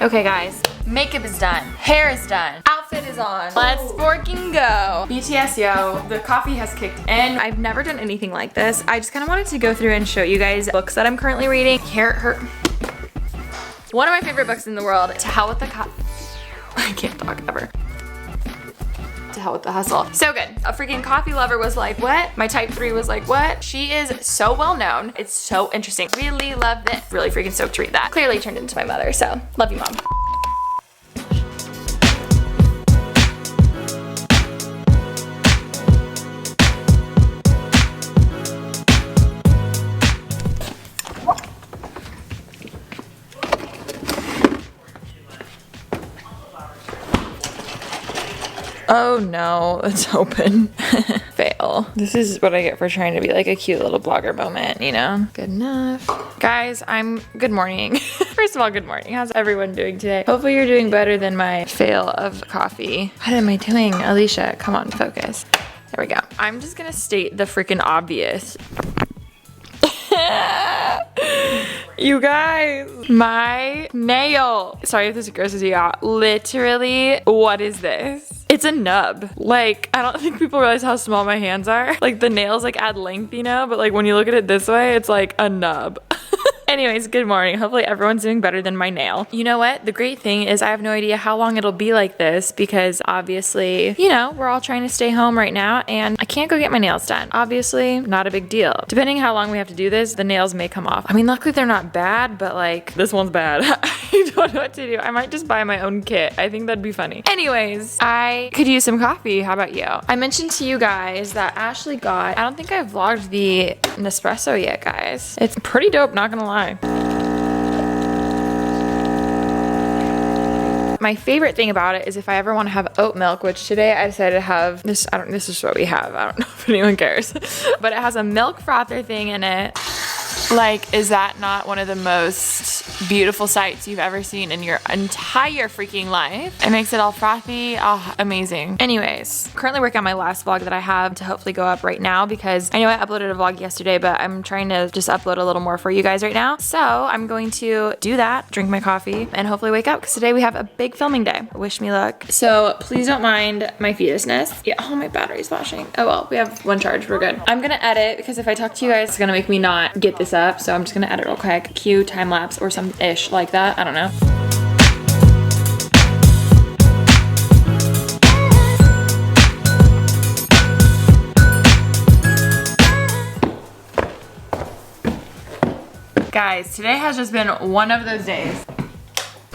Okay guys, makeup is done, hair is done, outfit is on. Let's forking go. BTS yo, the coffee has kicked in. I've never done anything like this. I just kind of wanted to go through and show you guys books that I'm currently reading. One of my favorite books in the world, To Hell with the I can't talk ever. To Hell with the Hustle. So good. A freaking coffee lover was like, what? My type 3 was like, what? She is so well known. It's so interesting. Really love this. Really freaking stoked to read that. Clearly turned into my mother, so love you, mom. Oh no, it's open. Fail. This is what I get for trying to be like a cute little blogger moment, you know? Good enough. Guys, good morning. First of all, good morning. How's everyone doing today? Hopefully you're doing better than my fail of coffee. What am I doing? Alicia, come on, focus. There we go. I'm just gonna state the freaking obvious. You guys, my nail. Sorry if this grosses you out. Literally, what is this? It's a nub. Like, I don't think people realize how small my hands are. Like, the nails like add length, you know? But like when you look at it this way, it's like a nub. Anyways, good morning. Hopefully everyone's doing better than my nail. You know what? The great thing is I have no idea how long it'll be like this because obviously, you know, we're all trying to stay home right now and I can't go get my nails done. Obviously, not a big deal. Depending how long we have to do this, the nails may come off. I mean, luckily they're not bad, but like this one's bad. I don't know what to do. I might just buy my own kit. I think that'd be funny. Anyways, I could use some coffee. How about you? I mentioned to you guys that Ashley got, I don't think I vlogged the Nespresso yet, guys. It's pretty dope, not gonna lie. My favorite thing about it is if I ever want to have oat milk, which today I decided to have this. This is what we have. I don't know if anyone cares, but it has a milk frother thing in it. Like, is that not one of the most beautiful sights you've ever seen in your entire freaking life? It makes it all frothy. Oh, amazing. Anyways, currently working on my last vlog that I have to hopefully go up right now because I know I uploaded a vlog yesterday, but I'm trying to just upload a little more for you guys right now. So I'm going to do that, drink my coffee, and hopefully wake up because today we have a big filming day. Wish me luck. So please don't mind my fetusness. Yeah, oh, my battery's flashing. Oh well, we have one charge, we're good. I'm gonna edit because if I talk to you guys, it's gonna make me not get this up. So I'm just gonna edit real quick. Cue time lapse or some ish like that. I don't know. Guys, today has just been one of those days.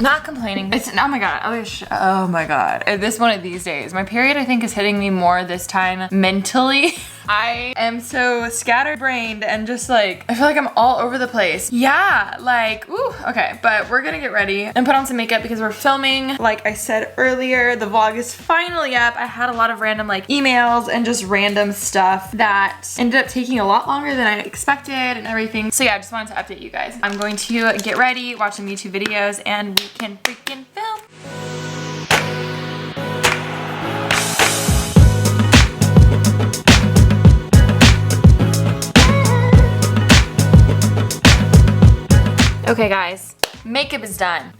Not complaining. It's, oh my god, Alisha, oh my god. This one of these days. My period, I think, is hitting me more this time mentally. I am so scatterbrained and just like, I feel like I'm all over the place. Yeah, like, ooh, okay. But we're gonna get ready and put on some makeup because we're filming. Like I said earlier, the vlog is finally up. I had a lot of random like emails and just random stuff that ended up taking a lot longer than I expected and everything. So yeah, I just wanted to update you guys. I'm going to get ready, watch some YouTube videos, and we can freaking film. Okay guys, makeup is done.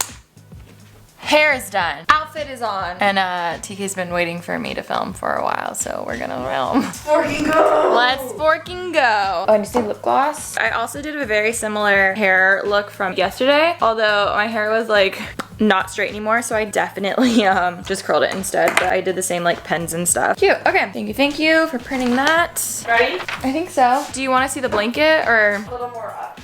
Hair is done. Outfit is on. And TK's been waiting for me to film for a while, so we're gonna film. Let's forking go! Let's forking go! Oh, and you see lip gloss? I also did a very similar hair look from yesterday, although my hair was like not straight anymore, so I definitely just curled it instead, but I did the same like pens and stuff. Cute, okay. Thank you for printing that. Ready? I think so. Do you wanna see the blanket or? A little more up.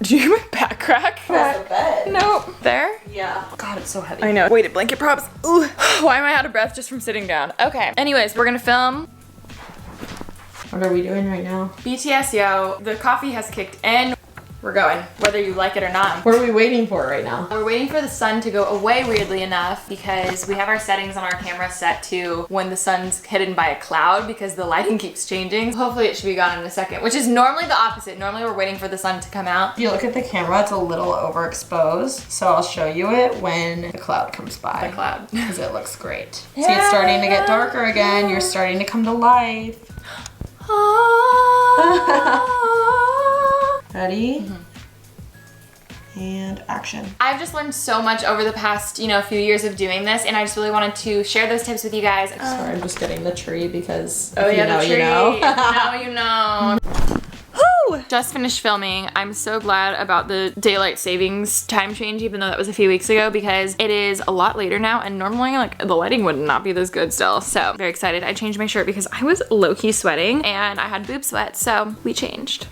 Did you hear my back crack? Oh, the bed. Nope. There? Yeah. God, it's so heavy. I know. Weighted blanket props. Ooh. Why am I out of breath just from sitting down? Okay. Anyways, we're gonna film. What are we doing right now? BTS yo, the coffee has kicked in. We're going, whether you like it or not. What are we waiting for right now? We're waiting for the sun to go away, weirdly enough, because we have our settings on our camera set to when the sun's hidden by a cloud because the lighting keeps changing. Hopefully it should be gone in a second, which is normally the opposite. Normally we're waiting for the sun to come out. If you look at the camera, it's a little overexposed, so I'll show you it when the cloud comes by. The cloud. Because it looks great. Yeah. See, it's starting to get darker again. You're starting to come to life. Ready? and action. I've just learned so much over the past, you know, few years of doing this, and I just really wanted to share those tips with you guys. Sorry, I'm just getting the tree because oh yeah, the tree. You know. Now you know. Just finished filming. I'm so glad about the daylight savings time change, even though that was a few weeks ago, because it is a lot later now, and normally like the lighting would not be this good still. So very excited. I changed my shirt because I was low-key sweating and I had boob sweat, so we changed.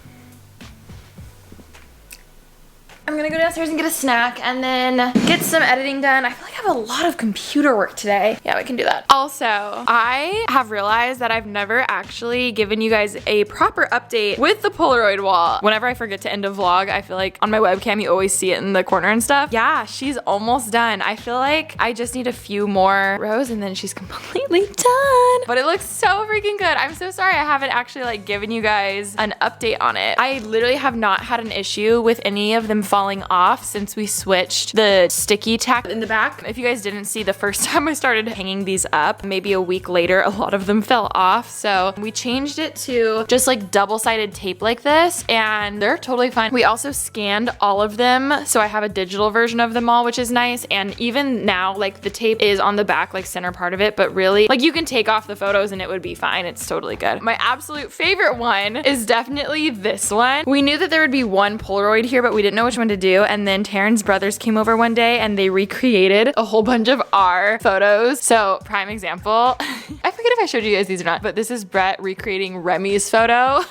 I'm gonna go downstairs and get a snack and then get some editing done. I feel like I have a lot of computer work today. Yeah, we can do that. Also, I have realized that I've never actually given you guys a proper update with the Polaroid wall. Whenever I forget to end a vlog, I feel like on my webcam, you always see it in the corner and stuff. Yeah, she's almost done. I feel like I just need a few more rows and then she's completely done. But it looks so freaking good. I'm so sorry I haven't actually like given you guys an update on it. I literally have not had an issue with any of them falling off since we switched the sticky tack in the back. If you guys didn't see, the first time I started hanging these up, maybe a week later, a lot of them fell off. So we changed it to just like double-sided tape like this, and they're totally fine. We also scanned all of them, so I have a digital version of them all, which is nice. And even now, like the tape is on the back, like center part of it, but really, like you can take off the photos and it would be fine. It's totally good. My absolute favorite one is definitely this one. We knew that there would be one Polaroid here, but we didn't know which one to do. And then Taryn's brothers came over one day and they recreated a whole bunch of our photos. So prime example, I forget if I showed you guys these or not, but this is Brett recreating Remy's photo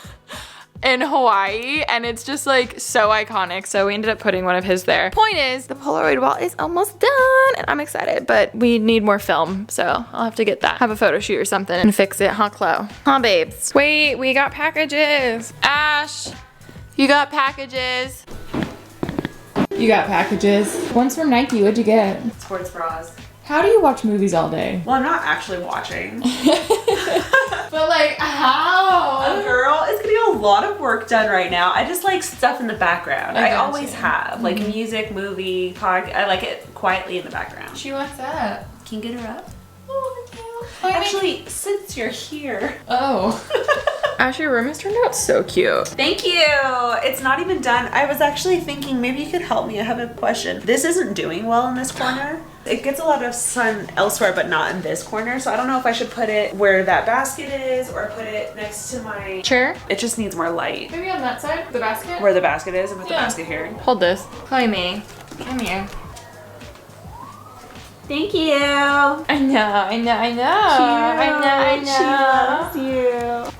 in Hawaii, and it's just like so iconic. So we ended up putting one of his there. Point is, the Polaroid wall is almost done and I'm excited, but we need more film, so I'll have to get that. Have a photo shoot or something and fix it, huh, Chloe? Huh, babes? Wait, we got packages. Ash, you got packages. You got packages. One's from Nike. What'd you get? Sports bras. How do you watch movies all day? Well, I'm not actually watching. But like, how? Girl, it's getting a lot of work done right now. I just like stuff in the background. I always have. Like music, movie, podcast. I like it quietly in the background. She wants that. Can you get her up? Oh, thank you. Actually, since you're here. Oh. Ash, your room has turned out so cute. Thank you. It's not even done. I was actually thinking maybe you could help me. I have a question. This isn't doing well in this corner. It gets a lot of sun elsewhere, but not in this corner. So I don't know if I should put it where that basket is or put it next to my chair. It just needs more light. Maybe on that side, the basket? Where the basket is, and put the basket here. Hold this. Play me. Come here. Thank you. I know. Cute. I know. She loves you.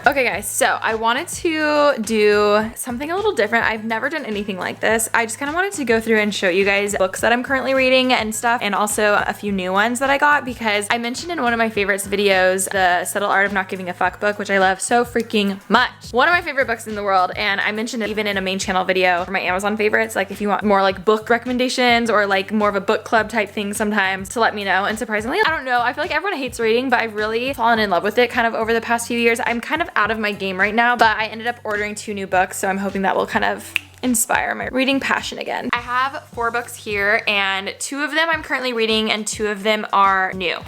Okay guys, so I wanted to do something a little different. I've never done anything like this. I just kind of wanted to go through and show you guys books that I'm currently reading and stuff, and also a few new ones that I got, because I mentioned in one of my favorites videos, the Subtle Art of Not Giving a Fuck book, which I love so freaking much. One of my favorite books in the world, and I mentioned it even in a main channel video for my Amazon favorites, like if you want more like book recommendations or like more of a book club type thing sometimes, to let me know. And surprisingly, I don't know, I feel like everyone hates reading, but I've really fallen in love with it kind of over the past few years. I'm kind of out of my game right now, but I ended up ordering 2 new books, so I'm hoping that will kind of inspire my reading passion again. I have 4 books here, and 2 of them I'm currently reading and 2 of them are new.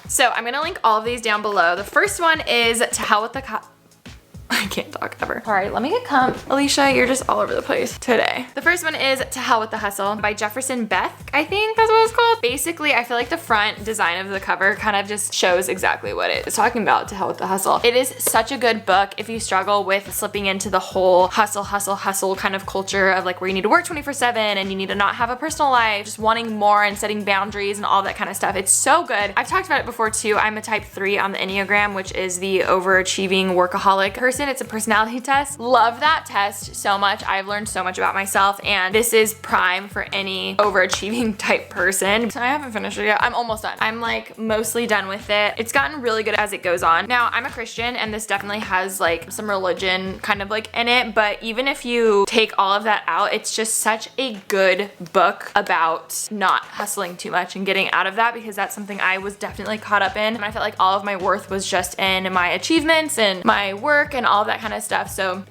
So I'm gonna link all of these down below. The first one is To Hell with the I can't talk ever. All right, let me get Alisha, you're just all over the place today. The first one is To Hell with the Hustle by Jefferson Beth, I think that's what it's called. Basically, I feel like the front design of the cover kind of just shows exactly what it is talking about, To Hell with the Hustle. It is such a good book if you struggle with slipping into the whole hustle kind of culture of like where you need to work 24/7 and you need to not have a personal life, just wanting more and setting boundaries and all that kind of stuff. It's so good. I've talked about it before too. I'm a type 3 on the Enneagram, which is the overachieving workaholic person. It's a personality test. Love that test so much. I've learned so much about myself, and this is prime for any overachieving type person. So I haven't finished it yet. I'm almost done. I'm like mostly done with it. It's gotten really good as it goes on. Now, I'm a Christian, and this definitely has like some religion kind of like in it, but even if you take all of that out, it's just such a good book about not hustling too much and getting out of that, because that's something I was definitely caught up in. And I felt like all of my worth was just in my achievements and my work and all that kind of stuff. So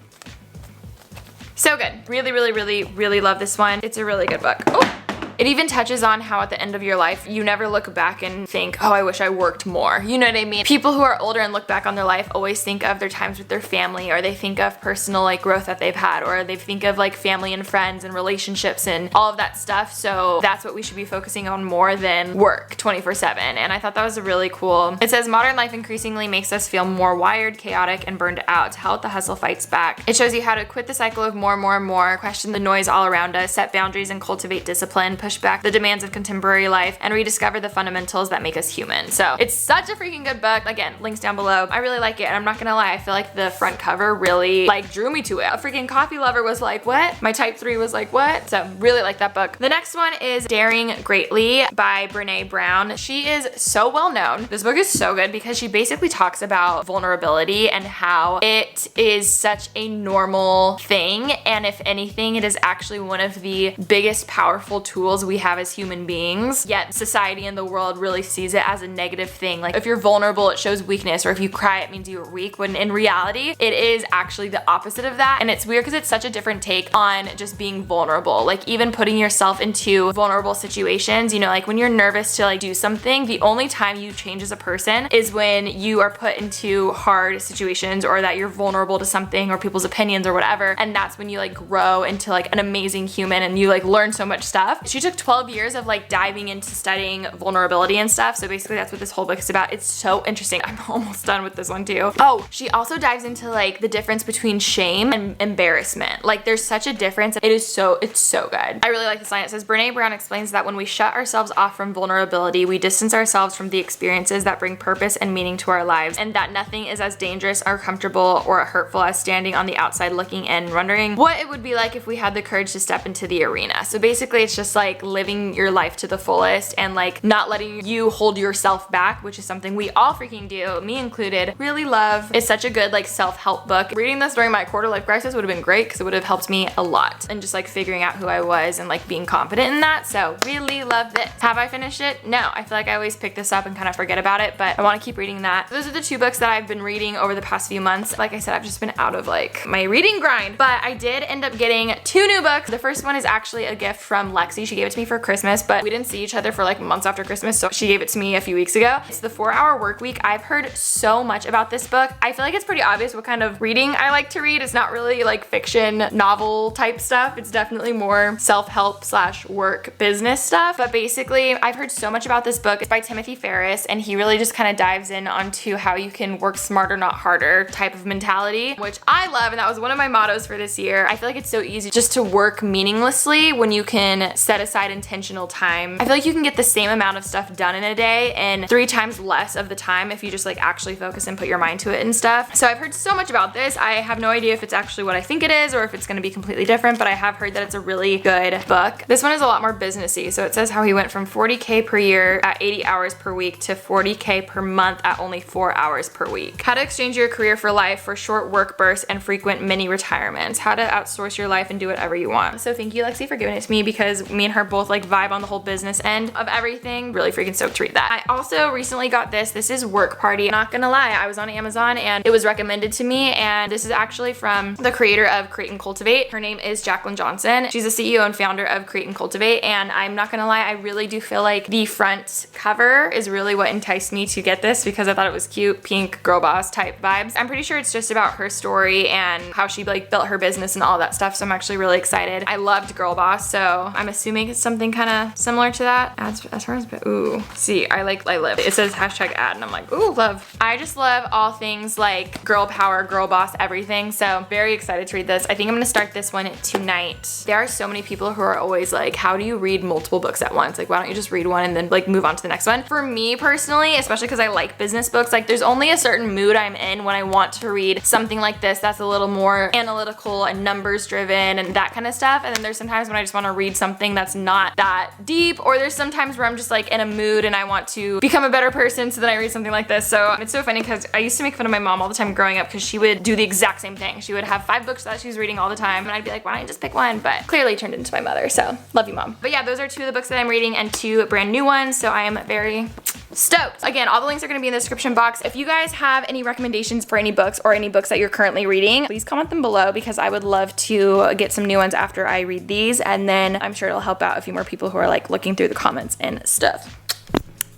good. Really love this one. It's a really good book. Oh, It even touches on how at the end of your life, you never look back and think, oh, I wish I worked more. You know what I mean? People who are older and look back on their life always think of their times with their family, or they think of personal like growth that they've had, or they think of like family and friends and relationships and all of that stuff. So that's what we should be focusing on more than work 24/7. And I thought that was really cool. It says modern life increasingly makes us feel more wired, chaotic, and burned out. To help the hustle fights back. It shows you how to quit the cycle of more, question the noise all around us, set boundaries and cultivate discipline, push back the demands of contemporary life, and rediscover the fundamentals that make us human. So it's such a freaking good book. Again, links down below. I really like it, and I'm not gonna lie, I feel like the front cover really like drew me to it. A freaking coffee lover was like, what? My type 3 was like, what? So really like that book. The next one is Daring Greatly by Brene Brown. She is so well known. This book is so good because she basically talks about vulnerability and how it is such a normal thing, and if anything, it is actually one of the biggest powerful tools we have as human beings, yet society and the world really sees it as a negative thing. Like if you're vulnerable, it shows weakness, or if you cry, it means you're weak, when in reality, it is actually the opposite of that. And it's weird because it's such a different take on just being vulnerable. Like even putting yourself into vulnerable situations, you know, like when you're nervous to like do something, the only time you change as a person is when you are put into hard situations, or that you're vulnerable to something or people's opinions or whatever, and that's when you like grow into like an amazing human and you like learn so much stuff. She took 12 years of like diving into studying vulnerability and stuff, so basically that's what this whole book is about. It's so interesting. I'm almost done with this one too. Oh, she also dives into like the difference between shame and embarrassment. Like there's such a difference. It's so good. I really like this line. It says, Brene Brown explains that when we shut ourselves off from vulnerability, we distance ourselves from the experiences that bring purpose and meaning to our lives, and that nothing is as dangerous or comfortable or hurtful as standing on the outside looking in, wondering what it would be like if we had the courage to step into the arena. So basically it's just like living your life to the fullest and like not letting you hold yourself back, which is something we all freaking do, me included. Really love. It's such a good like self-help book. Reading this during my quarter life crisis would have been great because it would have helped me a lot and just like figuring out who I was and like being confident in that. So really love this. Have I finished it? No. I feel like I always pick this up and kind of forget about it, but I want to keep reading that. Those are the two books that I've been reading over the past few months. Like I said, I've just been out of like my reading grind, but I did end up getting 2 new books. The first one is actually a gift from Lexi. She gave it to me for Christmas, but we didn't see each other for like months after Christmas, so she gave it to me a few weeks ago. It's The 4-Hour Workweek. I've heard so much about this book. I feel like it's pretty obvious what kind of reading I like to read. It's not really like fiction novel type stuff. It's definitely more self-help / work business stuff. But basically, I've heard so much about this book. It's by Timothy Ferriss, and he really just kind of dives in onto how you can work smarter, not harder type of mentality, which I love, and that was one of my mottos for this year. I feel like it's so easy just to work meaninglessly when you can set aside intentional time. I feel like you can get the same amount of stuff done in a day and 3 times less of the time if you just like actually focus and put your mind to it and stuff. So I've heard so much about this. I have no idea if it's actually what I think it is or if it's going to be completely different, but I have heard that it's a really good book. This one is a lot more businessy. So it says how he went from 40K per year at 80 hours per week to 40K per month at only 4 hours per week. How to exchange your career for life for short work bursts and frequent mini retirements. How to outsource your life and do whatever you want. So thank you, Lexi, for giving it to me because me and her both like vibe on the whole business end of everything. Really freaking stoked to read that. I also recently got this. This is Work Party. Not gonna lie, I was on Amazon and it was recommended to me, and this is actually from the creator of Create and Cultivate. Her name is Jacqueline Johnson. She's the CEO and founder of Create and Cultivate, and I'm not gonna lie, I really do feel like the front cover is really what enticed me to get this because I thought it was cute, pink, girl boss type vibes. I'm pretty sure it's just about her story and how she like built her business and all that stuff, so I'm actually really excited. I loved Girl Boss, so I'm assuming it's something kind of similar to that. As far as, ooh, see, I live. It says hashtag ad, and I'm like, ooh, love. I just love all things like girl power, girl boss, everything, so very excited to read this. I think I'm gonna start this one tonight. There are so many people who are always like, how do you read multiple books at once? Like, why don't you just read one and then like move on to the next one? For me personally, especially because I like business books, like there's only a certain mood I'm in when I want to read something like this that's a little more analytical and numbers driven and that kind of stuff. And then there's sometimes when I just want to read something that's not that deep, or there's sometimes where I'm just like in a mood and I want to become a better person, so then I read something like this. So it's so funny because I used to make fun of my mom all the time growing up because she would do the exact same thing. She would have 5 books that she was reading all the time, and I'd be like, why don't you just pick one? But clearly turned into my mother, so love you, Mom. But yeah, those are 2 of the books that I'm reading and 2 brand new ones, so I am very stoked. Again, all the links are going to be in the description box. If you guys have any recommendations for any books or any books that you're currently reading, please comment them below because I would love to get some new ones after I read these, and then I'm sure it'll help out a few more people who are like looking through the comments and stuff.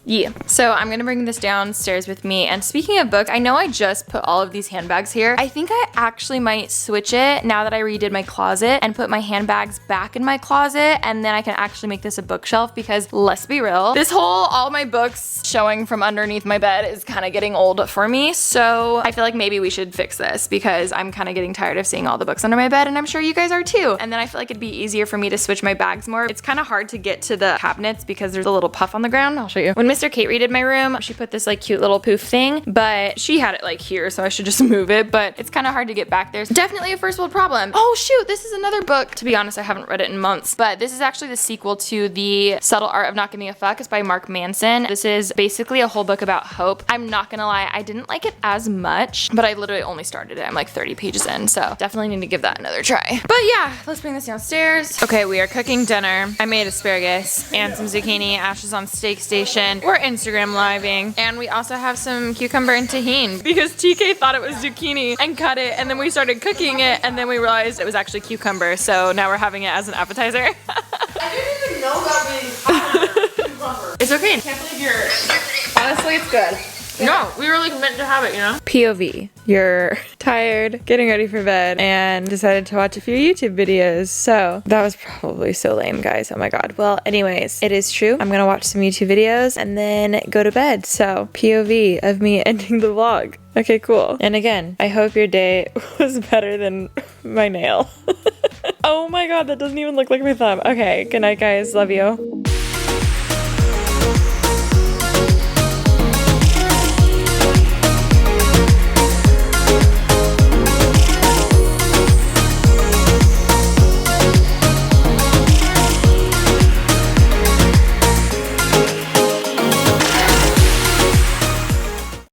Yeah, so I'm gonna bring this downstairs with me. And speaking of books, I know I just put all of these handbags here. I think I actually might switch it now that I redid my closet and put my handbags back in my closet, and then I can actually make this a bookshelf because let's be real, this whole all my books showing from underneath my bed is kind of getting old for me. So I feel like maybe we should fix this because I'm kind of getting tired of seeing all the books under my bed, and I'm sure you guys are too. And then I feel like it'd be easier for me to switch my bags more. It's kind of hard to get to the cabinets because there's a little puff on the ground. I'll show you. When Mr. Kate redid my room, she put this like cute little poof thing, but she had it like here, so I should just move it, but it's kind of hard to get back there. It's definitely a first world problem. Oh shoot, this is another book. To be honest, I haven't read it in months, but this is actually the sequel to The Subtle Art of Not Giving a Fuck. It's by Mark Manson. This is basically a whole book about hope. I'm not gonna lie, I didn't like it as much, but I literally only started it. I'm like 30 pages in, so definitely need to give that another try. But yeah, let's bring this downstairs. Okay, we are cooking dinner. I made asparagus and some zucchini. Ash is on Steak Station. We're Instagram living, and we also have some cucumber and tahini because TK thought it was zucchini and cut it, and then we started cooking it, and then we realized it was actually cucumber, so now we're having it as an appetizer. I didn't even know that being cucumber. It's okay. I can't believe you're... Honestly, it's good. No, we were like meant to have it, you know? POV. You're tired, getting ready for bed, and decided to watch a few YouTube videos. So that was probably so lame, guys. Oh my god. Well, anyways, it is true. I'm gonna watch some YouTube videos and then go to bed. So POV of me ending the vlog. Okay, cool. And again, I hope your day was better than my nail. Oh my god, that doesn't even look like my thumb. Okay, good night, guys. Love you.